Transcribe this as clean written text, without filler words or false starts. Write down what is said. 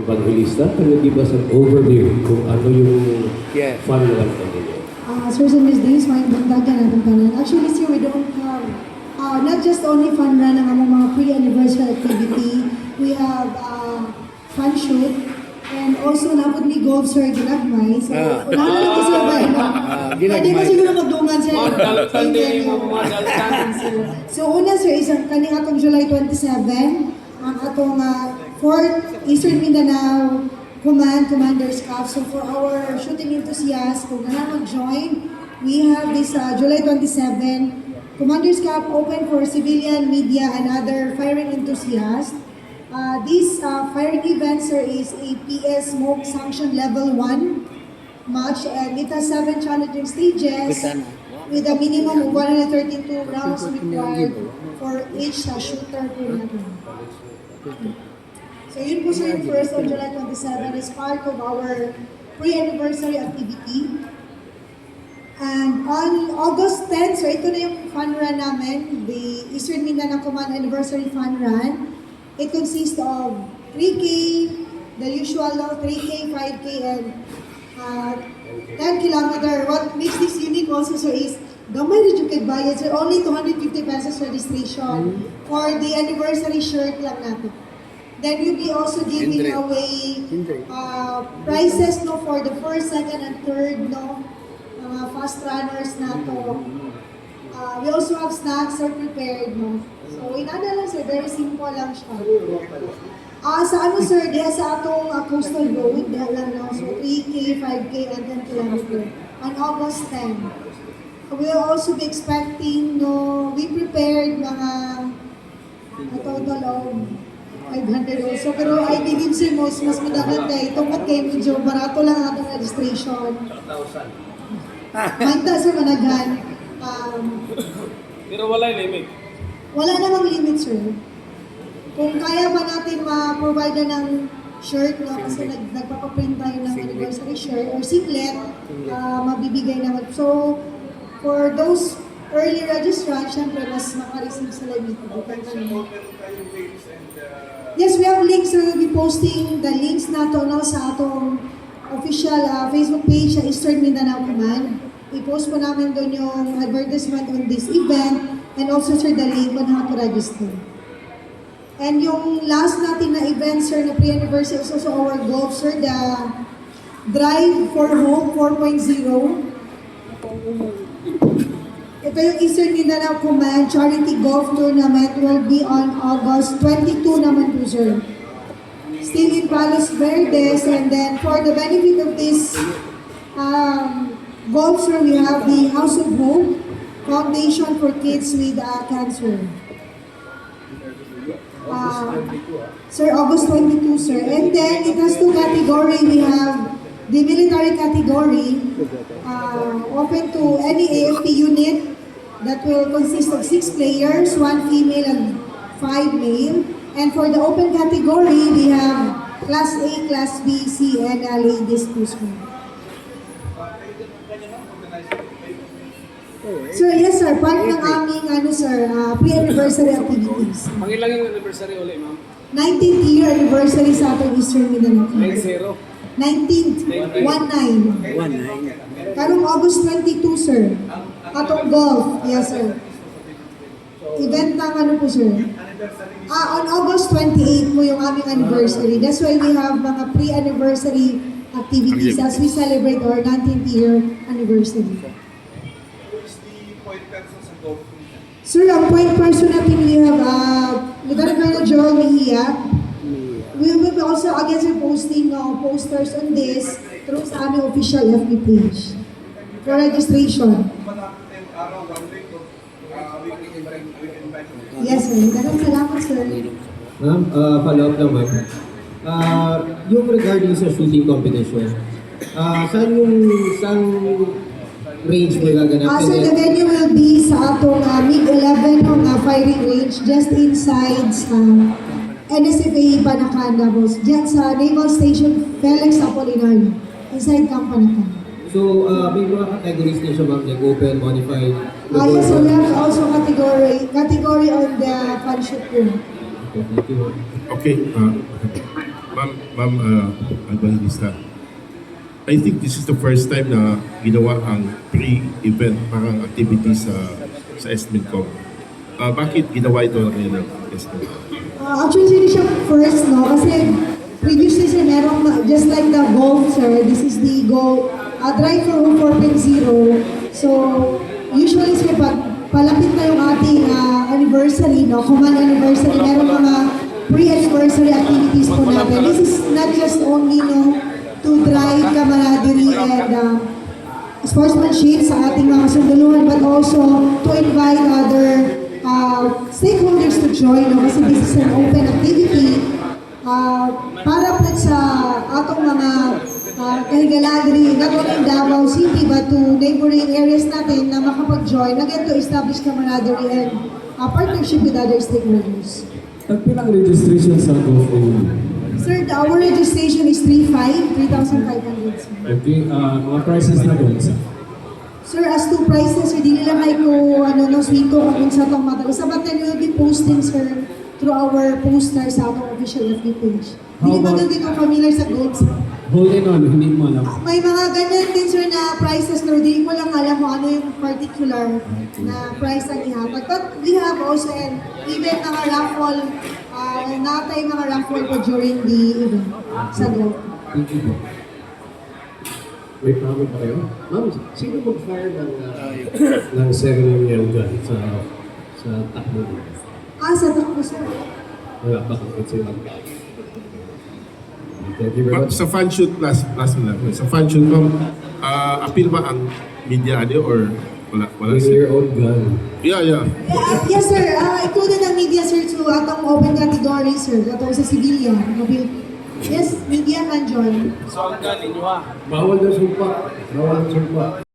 Evangelista, can you give us an overview kung ano yung fund na lang ninyo? Sirs and Miss Days, may bagdagan natin tanan. Actually, sir, we don't have, not just only fun run ang among mga pre-anniversary activity, we have fun shoot, and also napod ni golf, sir, ginagmay. So, unahan lang ko sir ba, no? Pwede ko siguro magdungan, sir. So, una, sir, isang kaning atong July 27, ang atong 4th Eastern Mindanao Commanders Cup. So for our shooting enthusiasts, kung na mag-join, we have this July 27 Commanders Cup open for civilian, media, and other firing enthusiasts. This firing event, sir, is a PS Smoke Sanction Level 1 match, and it has 7 challenging stages with a minimum of 132 rounds required for each shooter po natin. So yun po sir, yung first on July 27 is part of our pre-anniversary activity. And on August 10, so ito na yung fun run namin, the Eastern Mindanao Command Anniversary Fun Run. It consists of 3K, the usual 3K, 5K, and 10 kilometer. What makes this unique also sir is gamay rin yung kagbayad sir, only 250 pesos registration for the anniversary shirt lang natin. Then we'll be also giving away prizes no for the first, second, and third no fast runners na to. We also have snacks are prepared no. So inana lang sir, very simple lang siya. Sa ano sir, diya sa atong coastal road, diya lang no. So 3K, 5K, and 10 kilometer on August 10. We'll also be expecting no, we prepared mga a total of 500 also. Pero I believe sir, mas madagat kayo. Tungkot kayo medyo barato lang ang atong registration. 1,000. Manta sir, managhan. Pero wala yung limit? Wala namang limit sir. Kung kaya ba natin ma-provide na ng shirt, no? Kasi nagpapaprint tayo ng anniversary shirt or singlet, mabibigay naman. So, for those early registrants, syempre mas makareceive sila dito. Yes, we have links. We will be posting the links na to no, sa atong official Facebook page sa Eastern Mindanao Command. I-post po namin doon yung advertisement on this event and also sir the link on how to register. And yung last natin na event sir na pre-anniversary is also our golf sir, the Drive for Hope 4.0. Ito yung Eastern Mindanao Command Charity Golf Tournament will be on August 22 naman po, sir. Still in Palos Verdes, and then for the benefit of this golf, sir, we have the House of Hope Foundation for Kids with Cancer. Sir, August 22, sir. And then it has 2 categories. We have the military category, open to any AFP unit that will consist of 6 players, 1 female and 5 male. And for the open category, we have Class A, Class B, C, and ladies too. Sir, yes sir, part ng aming pre-anniversary activities. Pangilang yung anniversary ulit, ma'am? 19th year anniversary sa ating Eastern Mindanao. 9-0. 19th, 19. Karong August 22, sir. Atong golf, yes sir. Event ng ano po, sir? On August 28 po yung aming anniversary. That's why we have mga pre-anniversary activities as we celebrate our 19th year anniversary. Sir, ang point person natin we have Lieutenant Colonel Joel Mejia. We will be also again posting posters on this through sa aming official FB page for registration. Yes, sir. Dagang salamat, sir. Ma'am, follow-up lang ma'am. Yung regarding sa shooting competition, saan range mo gaganapin? Sir, the venue will be sa atong MiG-11 ng firing range just inside sa NSFA Panacana, boss. Diyan sa Naval Station Felix Apolinario, inside Camp Panacana. So, may mga categories din siya ma'am, like open, modified? Yes, so we have also category on the fun shoot room. Okay, thank you. Okay. Ma'am Evangelista, I think this is the first time na ginawa ang pre-event parang activity sa SMINCOM. Bakit ginawa ito ngayon ng SMINCOM? Actually, hindi siya first, no? Kasi previously, sir, merong, just like the golf, sir, this is the Go Drive for Home 4.0. So, usually, sir, pag palapit na yung ating anniversary, no? Command anniversary, merong mga pre-anniversary activities po natin. This is not just only, no, to drive camaraderie and sportsmanship sa ating mga sunduluhan, but also to invite other stakeholders to join, no? Kasi this is an open activity para po sa atong mga kahigaladri, not only in Davao City, but to neighboring areas natin na makapag-join, again, to establish camaraderie and partnership with other stakeholders. Tagpilang registration sa GoFundMe. Sir, our registration is 3,500. Sir. Okay, mga prices na doon sa Sir, as to prices, sir, di nila kayo swing ko kung sa itong mata. Sa but then we'll be posting, sir, through our poster sa atong official FB page. How Hindi ba about- doon dito familiar sa goods? hold in on, hindi mo alam. May mga ganyan din, sir, na prices, pero di ko lang alam kung ano yung particular na price ang ihatag. But we have also, and even mga raffle, natay mga raffle po during the event sa golf. Thank you po. May problem ba kayo? Ma'am, sino mag-fire ng ceremonial gun sa takbo mo? Sa takbo, sir. Wala pa kung sila. Thank you very much. Sa fan shoot, last na lang. Sa fan shoot, ma'am, appeal ba ang media or wala Bring sila? your own gun. Yeah. Yes, sir. Included ang media, sir, to atong open category, sir. Atong sa civilian. Yes, media can join. So, ang galing nyo ha. Bawal na sumpa. Bawal na sumpa.